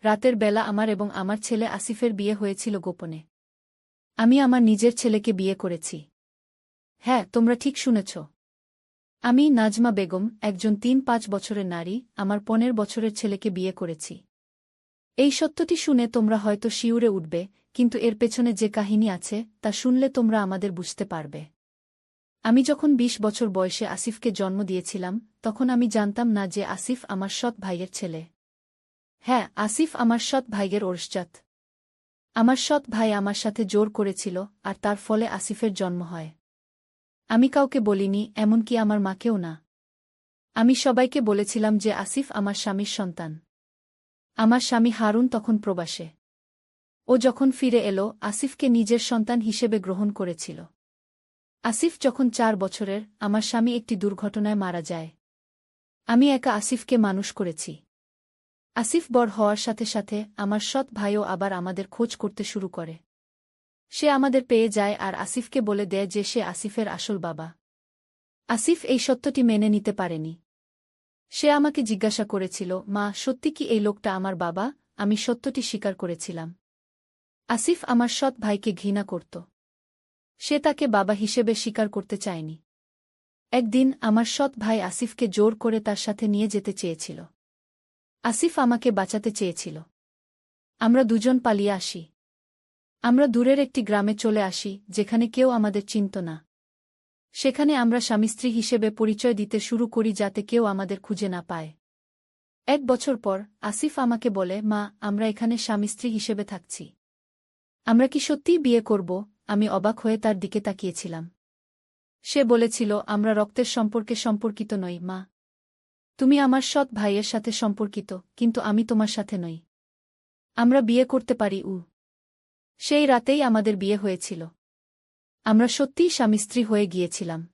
রাতের বেলা আমার এবং আমার ছেলে আসিফের বিয়ে হয়েছিল গোপনে। আমি আমার নিজের ছেলেকে বিয়ে করেছি। হ্যাঁ, তোমরা ঠিক শুনেছ। আমি নাজমা বেগম, একজন ৩-৫ বছরের নারী, আমার ১৫ বছরের ছেলেকে বিয়ে করেছি। এই সত্যটি শুনে তোমরা হয়তো শিউরে উঠবে, কিন্তু এর পেছনে যে কাহিনী আছে তা শুনলে তোমরা আমাদের বুঝতে পারবে। আমি যখন ২০ বছর বয়সে আসিফকে জন্ম দিয়েছিলাম, তখন আমি জানতাম না যে আসিফ আমার সৎ ভাইয়ের ছেলে। হ্যাঁ, আসিফ আমার সৎ ভাইয়ের ওরসজাত। আমার সৎ ভাই আমার সাথে জোর করেছিল, আর তার ফলে আসিফের জন্ম হয়। আমি কাউকে বলিনি, এমনকি আমার মাকেও না। আমি সবাইকে বলেছিলাম যে আসিফ আমার স্বামীর সন্তান। আমার স্বামী হারুন তখন প্রবাসে। ও যখন ফিরে এলো, আসিফকে নিজের সন্তান হিসেবে গ্রহণ করেছিল। আসিফ যখন ৪ বছরের, আমার স্বামী একটি দুর্ঘটনায় মারা যায়। আমি একা আসিফকে মানুষ করেছি। আসিফ বড় হওয়ার সাথে সাথে আমার সৎ ভাইও আবার আমাদের খোঁজ করতে শুরু করে। সে আমাদের পেয়ে যায় আর আসিফকে বলে দেয় যে সে আসিফের আসল বাবা। আসিফ এই সত্যটি মেনে নিতে পারেনি। সে আমাকে জিজ্ঞাসা করেছিল, মা, সত্যি কি এই লোকটা আমার বাবা? আমি সত্যটি স্বীকার করেছিলাম। আসিফ আমার সৎ ভাইকে ঘৃণা করত। সে তাকে বাবা হিসেবে স্বীকার করতে চায়নি। একদিন আমার সৎ ভাই আসিফকে জোর করে তার সাথে নিয়ে যেতে চেয়েছিল। আসিফ আমাকে বাঁচাতে চেয়েছিল। আমরা দুজন পালিয়ে আসি। আমরা দূরের একটি গ্রামে চলে আসি, যেখানে কেউ আমাদের চিনত না। সেখানে আমরা স্বামী-স্ত্রী হিসেবে পরিচয় দিতে শুরু করি যাতে কেউ আমাদের খুঁজে না পায়। ১ বছর পর আসিফ আমাকে বলে, মা, আমরা এখানে স্বামী-স্ত্রী হিসেবে থাকছি। আমরা কি সত্যিই বিয়ে করব? আমি অবাক হয়ে তার দিকে তাকিয়েছিলাম। সে বলেছিল, আমরা রক্তের সম্পর্কে সম্পর্কিত নই, মা। তুমি আমার সৎ ভাইয়ের সাথে সম্পর্কিত, কিন্তু আমি তোমার সাথে নই। আমরা বিয়ে করতে পারি। সেই রাতেই আমাদের বিয়ে হয়েছিল। আমরা সত্যিই স্বামী-স্ত্রী হয়ে গিয়েছিলাম।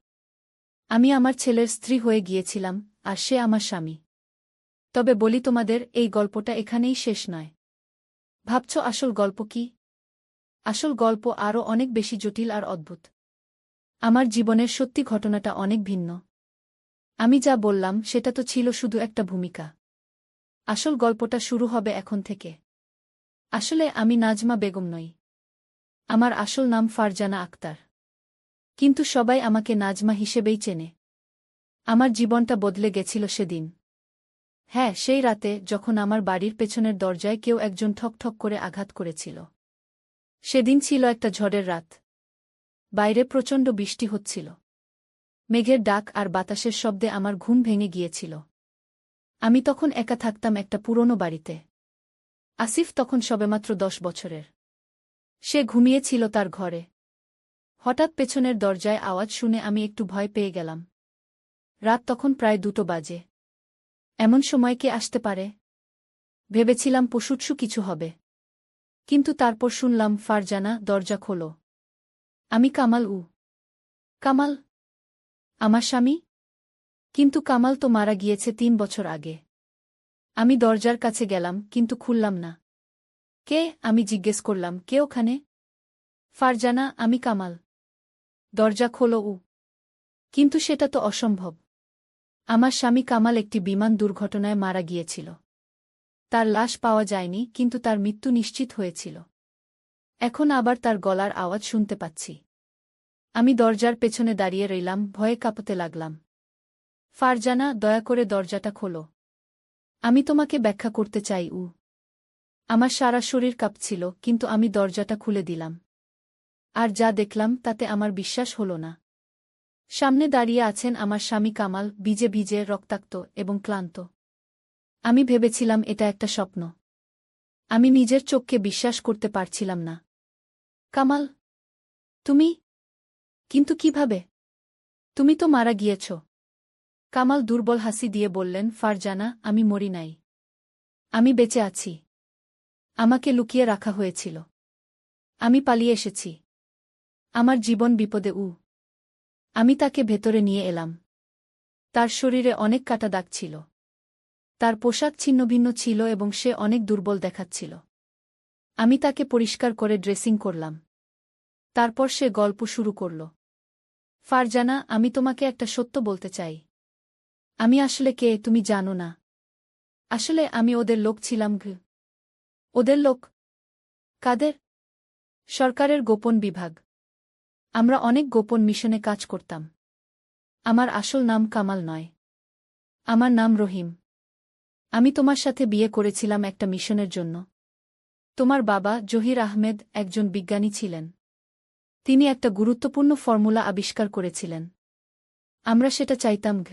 আমি আমার ছেলের স্ত্রী হয়ে গিয়েছিলাম, আর সে আমার স্বামী। তবে বলি তোমাদের, এই গল্পটা এখানেই শেষ নয়। ভাবছ আসল গল্প কি? আসল গল্প আরও অনেক বেশি জটিল আর অদ্ভুত। আমার জীবনের সত্যি ঘটনাটা অনেক ভিন্ন। আমি যা বললাম সেটা তো ছিল শুধু একটা ভূমিকা। আসল গল্পটা শুরু হবে এখন থেকে। আসলে আমি নাজমা বেগম নই। আমার আসল নাম ফারজানা আক্তার। কিন্তু সবাই আমাকে নাজমা হিসেবেই চেনে। আমার জীবনটা বদলে গেছিল সেদিন। হ্যাঁ, সেই রাতে যখন আমার বাড়ির পেছনের দরজায় কেউ একজন ঠক ঠক করে আঘাত করেছিল। সেদিন ছিল একটা ঝড়ের রাত। বাইরে প্রচণ্ড বৃষ্টি হচ্ছিল। মেঘের ডাক আর বাতাসের শব্দে আমার ঘুম ভেঙে গিয়েছিল। আমি তখন একা থাকতাম একটা পুরনো বাড়িতে। আসিফ তখন সবেমাত্র ১০ বছরের। সে ঘুমিয়েছিল তার ঘরে। হঠাৎ পেছনের দরজায় আওয়াজ শুনে আমি একটু ভয় পেয়ে গেলাম। রাত তখন প্রায় ২টো বাজে। এমন সময় কে আসতে পারে? ভেবেছিলাম পশুটসু কিছু হবে। কিন্তু তারপর শুনলাম, ফারজানা, দরজা খোলো। আমি কামাল। কামাল? আমার স্বামী? কিন্তু কামাল তো মারা গিয়েছে ৩ বছর আগে। আমি দরজার কাছে গেলাম, কিন্তু খুললাম না। কে? আমি জিজ্ঞেস করলাম, কে ওখানে? ফারজানা, আমি কামাল। দরজা খোলো। কিন্তু সেটা তো অসম্ভব। আমার স্বামী কামাল একটি বিমান দুর্ঘটনায় মারা গিয়েছিল। তার লাশ পাওয়া যায়নি, কিন্তু তার মৃত্যু নিশ্চিত হয়েছিল। এখন আবার তার গলার আওয়াজ শুনতে পাচ্ছি। আমি দরজার পেছনে দাঁড়িয়ে রইলাম, ভয়ে কাঁপতে লাগলাম। ফারজানা, দয়া করে দরজাটা খোলো। আমি তোমাকে ব্যাখ্যা করতে চাই। আমার সারা শরীর কাঁপছিল, কিন্তু আমি দরজাটা খুলে দিলাম। আর যা দেখলাম তাতে আমার বিশ্বাস হল না। সামনে দাঁড়িয়ে আছেন আমার স্বামী কামাল, ভিজে ভিজে, রক্তাক্ত এবং ক্লান্ত। আমি ভেবেছিলাম এটা একটা স্বপ্ন। আমি নিজের চোখকে বিশ্বাস করতে পারছিলাম না। কামাল, তুমি? কিন্তু কিভাবে? তুমি তো মারা গিয়েছ। কামাল দুর্বল হাসি দিয়ে বললেন, ফারজানা, আমি মরি নাই। আমি বেঁচে আছি। আমাকে লুকিয়ে রাখা হয়েছিল। আমি পালিয়ে এসেছি। আমার জীবন বিপদে। আমি তাকে ভেতরে নিয়ে এলাম। তার শরীরে অনেক কাটা দাগ ছিল। তার পোশাক ছিন্নভিন্ন ছিল এবং সে অনেক দুর্বল দেখাচ্ছিল। আমি তাকে পরিষ্কার করে ড্রেসিং করলাম। তারপর সে গল্প শুরু করল। ফারজানা, আমি তোমাকে একটা সত্য বলতে চাই। আমি আসলে কে তুমি জানো না। আসলে আমি ওদের লোক ছিলাম। ওদের লোক? কাদের? সরকারের গোপন বিভাগ। আমরা অনেক গোপন মিশনে কাজ করতাম। আমার আসল নাম কামাল নয়। আমার নাম রহিম। আমি তোমার সাথে বিয়ে করেছিলাম একটা মিশনের জন্য। তোমার বাবা জহির আহমেদ একজন বিজ্ঞানী ছিলেন। তিনি একটা গুরুত্বপূর্ণ ফর্মুলা আবিষ্কার করেছিলেন। আমরা সেটা চাইতাম।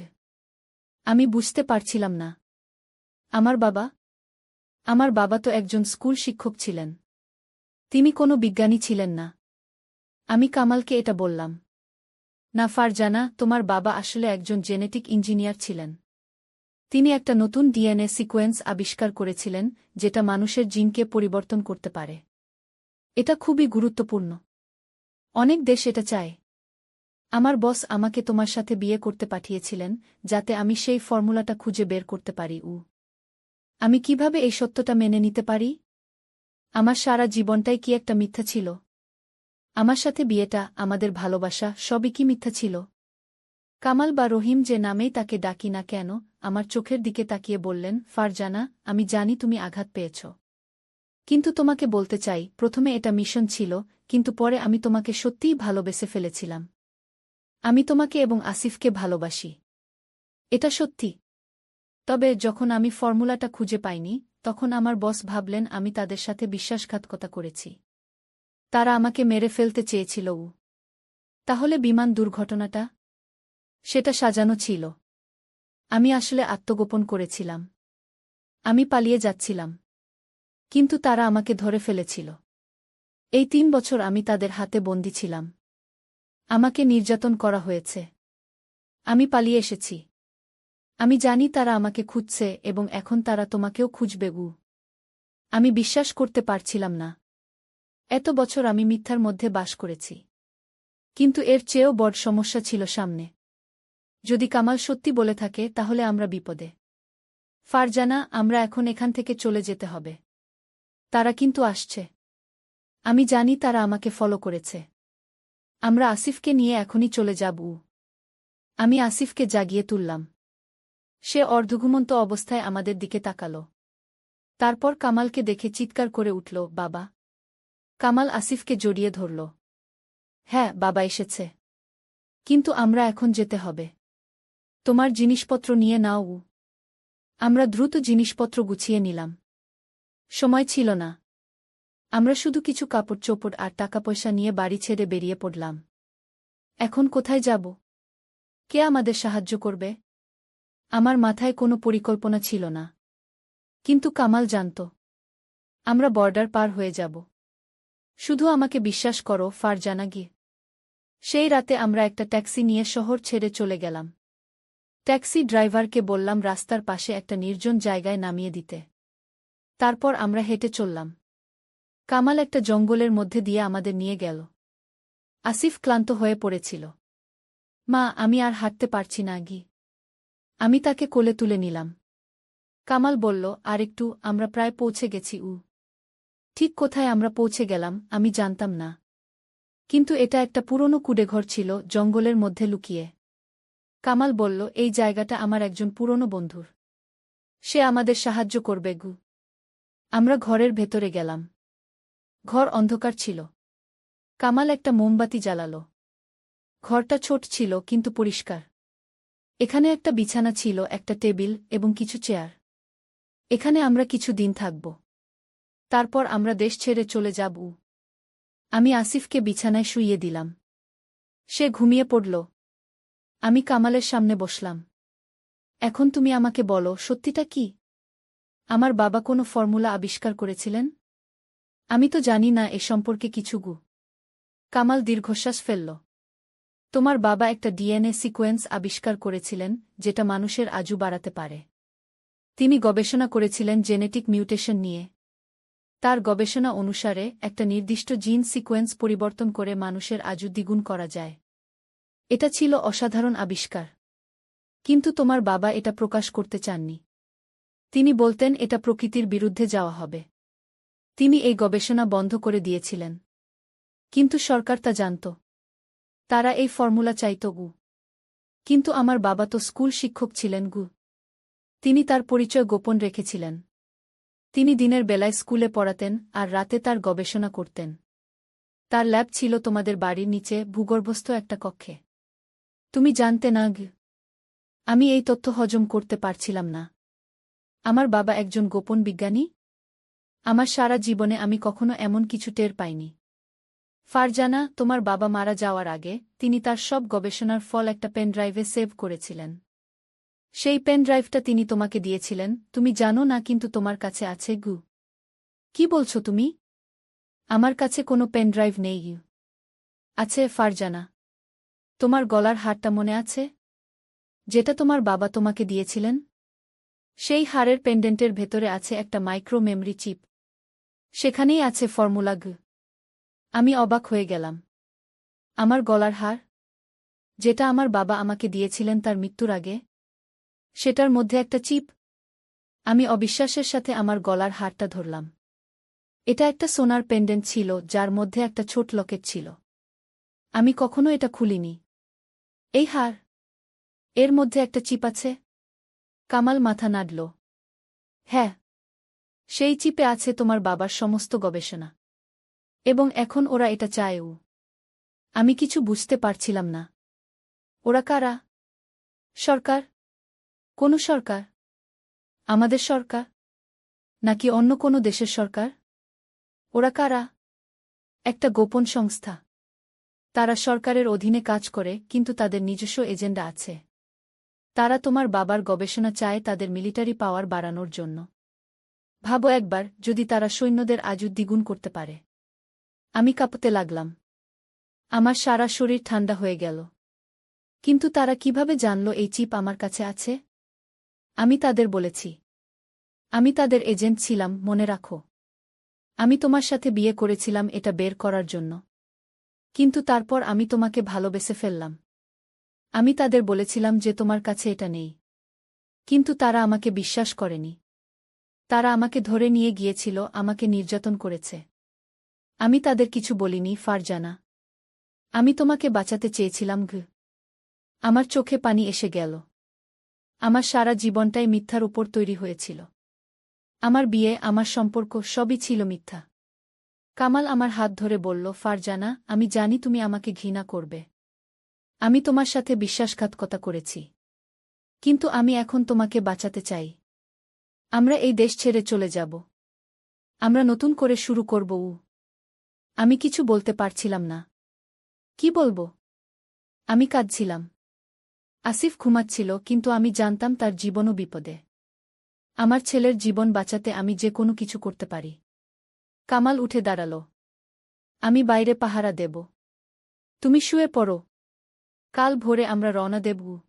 আমি বুঝতে পারছিলাম না। আমার বাবা? আমার বাবা তো একজন স্কুল শিক্ষক ছিলেন। তিনি কোনো বিজ্ঞানী ছিলেন না। আমি কামালকে এটা বললাম। না ফারজানা, তোমার বাবা আসলে একজন জেনেটিক ইঞ্জিনিয়ার ছিলেন। তিনি একটা নতুন ডিএনএ সিকোয়েন্স আবিষ্কার করেছিলেন যেটা মানুষের জিনকে পরিবর্তন করতে পারে। এটা খুবই গুরুত্বপূর্ণ। অনেক দেশ এটা চায়। আমার বস আমাকে তোমার সাথে বিয়ে করতে পাঠিয়েছিলেন যাতে আমি সেই ফর্মুলাটা খুঁজে বের করতে পারি। আমি কিভাবে এই সত্যটা মেনে নিতে পারি? আমার সারা জীবনটাই কি একটা মিথ্যা ছিল? আমার সাথে বিয়েটা, আমাদের ভালোবাসা, সবই কি মিথ্যা ছিল? কামাল বা রহিম যে নামেই তাকে ডাকি না কেন, আমার চোখের দিকে তাকিয়ে বললেন, ফারজানা, আমি জানি তুমি আঘাত পেয়েছ। কিন্তু তোমাকে বলতে চাই, প্রথমে এটা মিশন ছিল, কিন্তু পরে আমি তোমাকে সত্যিই ভালোবেসে ফেলেছিলাম। আমি তোমাকে এবং আসিফকে ভালোবাসি। এটা সত্যি। তবে যখন আমি ফর্মুলাটা খুঁজে পাইনি, তখন আমার বস ভাবলেন আমি তাদের সাথে বিশ্বাসঘাতকতা করেছি। তারা আমাকে মেরে ফেলতে চেয়েছিল। তাহলে বিমান দুর্ঘটনাটা? সেটা সাজানো ছিল। আমি আসলে আত্মগোপন করেছিলাম। আমি পালিয়ে যাচ্ছিলাম। কিন্তু তারা আমাকে ধরে ফেলেছিল। এই ৩ বছর আমি তাদের হাতে বন্দী ছিলাম। আমাকে নির্যাতন করা হয়েছে। আমি পালিয়ে এসেছি। আমি জানি তারা আমাকে খুঁজছে এবং এখন তারা তোমাকেও খুঁজবে। আমি বিশ্বাস করতে পারছিলাম না। এত বছর আমি মিথ্যার মধ্যে বাস করেছি। কিন্তু এর চেয়েও বড় সমস্যা ছিল সামনে। যদি কামাল সত্যি বলে থাকে তাহলে আমরা বিপদে। ফারজানা, আমরা এখন এখান থেকে চলে যেতে হবে। তারা কিন্তু আসছে। আমি জানি তারা আমাকে ফলো করেছে। আমরা আসিফকে নিয়ে এখনই চলে যাব। আমি আসিফকে জাগিয়ে তুললাম। সে অর্ধঘুমন্ত অবস্থায় আমাদের দিকে তাকাল। তারপর কামালকে দেখে চিৎকার করে উঠল, বাবা! কামাল আসিফকে জড়িয়ে ধরল। হ্যাঁ, বাবা এসেছে। কিন্তু আমরা এখন যেতে হবে। তোমার জিনিসপত্র নিয়ে নাও। আমরা দ্রুত জিনিসপত্র গুছিয়ে নিলাম। সময় ছিল না। আমরা শুধু কিছু কাপড় চোপড় আর টাকা পয়সা নিয়ে বাড়ি ছেড়ে বেরিয়ে পড়লাম। এখন কোথায় যাব? কে আমাদের সাহায্য করবে? আমার মাথায় কোনো পরিকল্পনা ছিল না। কিন্তু কামাল জানত। আমরা বর্ডার পার হয়ে যাব। শুধু আমাকে বিশ্বাস করো, ফারজানা। সেই রাতে আমরা একটা ট্যাক্সি নিয়ে শহর ছেড়ে চলে গেলাম। ট্যাক্সি ড্রাইভারকে বললাম রাস্তার পাশে একটা নির্জন জায়গায় নামিয়ে দিতে। তারপর আমরা হেঁটে চললাম। কামাল একটা জঙ্গলের মধ্যে দিয়ে আমাদের নিয়ে গেল। আসিফ ক্লান্ত হয়ে পড়েছিল। মা, আমি আর হাঁটতে পারছি না। আমি তাকে কোলে তুলে নিলাম। কামাল বলল, আরেকটু, আমরা প্রায় পৌঁছে গেছি। ঠিক কোথায় আমরা পৌঁছে গেলাম আমি জানতাম না। কিন্তু এটা একটা পুরনো কুঁড়েঘর ছিল, জঙ্গলের মধ্যে লুকিয়ে। কামাল বলল, এই জায়গাটা আমার একজন পুরনো বন্ধুর। সে আমাদের সাহায্য করবে। আমরা ঘরের ভেতরে গেলাম। ঘর অন্ধকার ছিল। কামাল একটা মোমবাতি জ্বালাল। ঘরটা ছোট ছিল কিন্তু পরিষ্কার। এখানে একটা বিছানা ছিল, একটা টেবিল এবং কিছু চেয়ার। এখানে আমরা কিছু দিন থাকব। তারপর আমরা দেশ ছেড়ে চলে যাব। আমি আসিফকে বিছানায় শুইয়ে দিলাম। সে ঘুমিয়ে পড়ল। আমি কামালের সামনে বসলাম। এখন তুমি আমাকে বলো, সত্যিটা কি? আমার বাবা কোনো ফর্মুলা আবিষ্কার করেছিলেন? আমি তো জানি না এ সম্পর্কে কিছু। কামাল দীর্ঘশ্বাস ফেলল। তোমার বাবা একটা ডিএনএ সিকোয়েন্স আবিষ্কার করেছিলেন যেটা মানুষের আজু বাড়াতে পারে। তিনি গবেষণা করেছিলেন জেনেটিক মিউটেশন নিয়ে। তার গবেষণা অনুসারে একটা নির্দিষ্ট জিন সিকোয়েন্স পরিবর্তন করে মানুষের আজু দ্বিগুণ করা যায়। এটা ছিল অসাধারণ আবিষ্কার। কিন্তু তোমার বাবা এটা প্রকাশ করতে চাননি। তিনি বলতেন এটা প্রকৃতির বিরুদ্ধে যাওয়া হবে। তিনি এই গবেষণা বন্ধ করে দিয়েছিলেন। কিন্তু সরকার তা জানত। তারা এই ফর্মুলা চাইত। কিন্তু আমার বাবা তো স্কুল শিক্ষক ছিলেন। তিনি তার পরিচয় গোপন রেখেছিলেন। তিনি দিনের বেলায় স্কুলে পড়াতেন আর রাতে তার গবেষণা করতেন। তার ল্যাব ছিল তোমাদের বাড়ির নিচে ভূগর্ভস্থ একটা কক্ষে। তুমি জানতে না আমি এই তথ্য হজম করতে পারছিলাম না। আমার বাবা একজন গোপন বিজ্ঞানী? আমার সারা জীবনে আমি কখনো এমন কিছু টের পাইনি। ফারজানা, তোমার বাবা মারা যাওয়ার আগে তিনি তার সব গবেষণার ফল একটা পেনড্রাইভে সেভ করেছিলেন। সেই পেনড্রাইভটা তিনি তোমাকে দিয়েছিলেন, তুমি জানো না, কিন্তু তোমার কাছে আছে কি বলছো তুমি? আমার কাছে কোনো পেনড্রাইভ নেই। আছে ফারজানা। তোমার গলার হারটা মনে আছে? যেটা তোমার বাবা তোমাকে দিয়েছিলেন? সেই হারের পেন্ডেন্টের ভেতরে আছে একটা মাইক্রো মেমরি চিপ। সেখানেই আছে ফর্মুলা আমি অবাক হয়ে গেলাম। আমার গলার হার, যেটা আমার বাবা আমাকে দিয়েছিলেন তার মৃত্যুর আগে, সেটার মধ্যে একটা চিপ। আমি অবিশ্বাসের সাথে আমার গলার হারটা ধরলাম। এটা একটা সোনার পেন্ডেন্ট ছিল যার মধ্যে একটা ছোট লকেট ছিল। আমি কখনো এটা খুলিনি। এই হার, এর মধ্যে একটা চিপ আছে? কামাল মাথা নাড়ল। হ্যাঁ, সেই চিপে আছে তোমার বাবার সমস্ত গবেষণা। এবং এখন ওরা এটা চায়ও। আমি কিছু বুঝতে পারছিলাম না। ওরা কারা? সরকার? কোনো সরকার? আমাদের সরকার? নাকি অন্য কোনো দেশের সরকার? ওরা কারা? একটা গোপন সংস্থা। তারা সরকারের অধীনে কাজ করে, কিন্তু তাদের নিজস্ব এজেন্ডা আছে। তারা তোমার বাবার গবেষণা চায় তাদের মিলিটারি পাওয়ার বাড়ানোর জন্য। ভাবো একবার, যদি তারা সৈন্যদের আজও দ্বিগুণ করতে পারে। আমি কাঁপতে লাগলাম। আমার সারা শরীর ঠান্ডা হয়ে গেল। কিন্তু তারা কিভাবে জানল এই চিপ আমার কাছে আছে? আমি তাদের বলেছি। আমি তাদের এজেন্ট ছিলাম, মনে রাখো। আমি তোমার সাথে বিয়ে করেছিলাম এটা বের করার জন্য। কিন্তু তারপর আমি তোমাকে ভালোবেসে ফেললাম। আমি তাদের বলেছিলাম যে তোমার কাছে এটা নেই। কিন্তু তারা আমাকে বিশ্বাস করেনি। তারা আমাকে ধরে নিয়ে গিয়েছিল, আমাকে নির্যাতন করেছে। আমি তাদের কিছু বলিনি ফারজানা। আমি তোমাকে বাঁচাতে চেয়েছিলাম আমার চোখে পানি এসে গেল। আমার সারা জীবনটাই মিথ্যার উপর তৈরি হয়েছিল। আমার বিয়ে, আমার সম্পর্ক, সবই ছিল মিথ্যা। কামাল আমার হাত ধরে বলল, ফারজানা, আমি জানি তুমি আমাকে ঘৃণা করবে। আমি তোমার সাথে বিশ্বাসঘাতকতা করেছি। কিন্তু আমি এখন তোমাকে বাঁচাতে চাই। আমরা এই দেশ ছেড়ে চলে যাব। আমরা নতুন করে শুরু করব। আমি কিছু বলতে পারছিলাম না। কি বলবো? আমি কাঁদছিলাম। আসিফ ঘুমাচ্ছিল, কিন্তু আমি জানতাম তার জীবনও বিপদে। আমার ছেলের জীবন বাঁচাতে আমি যে কোনো কিছু করতে পারি। কামাল উঠে দাঁড়াল। আমি বাইরে পাহারা দেব। তুমি শুয়ে পড়ো। কাল ভোরে আমরা রওনা দেব।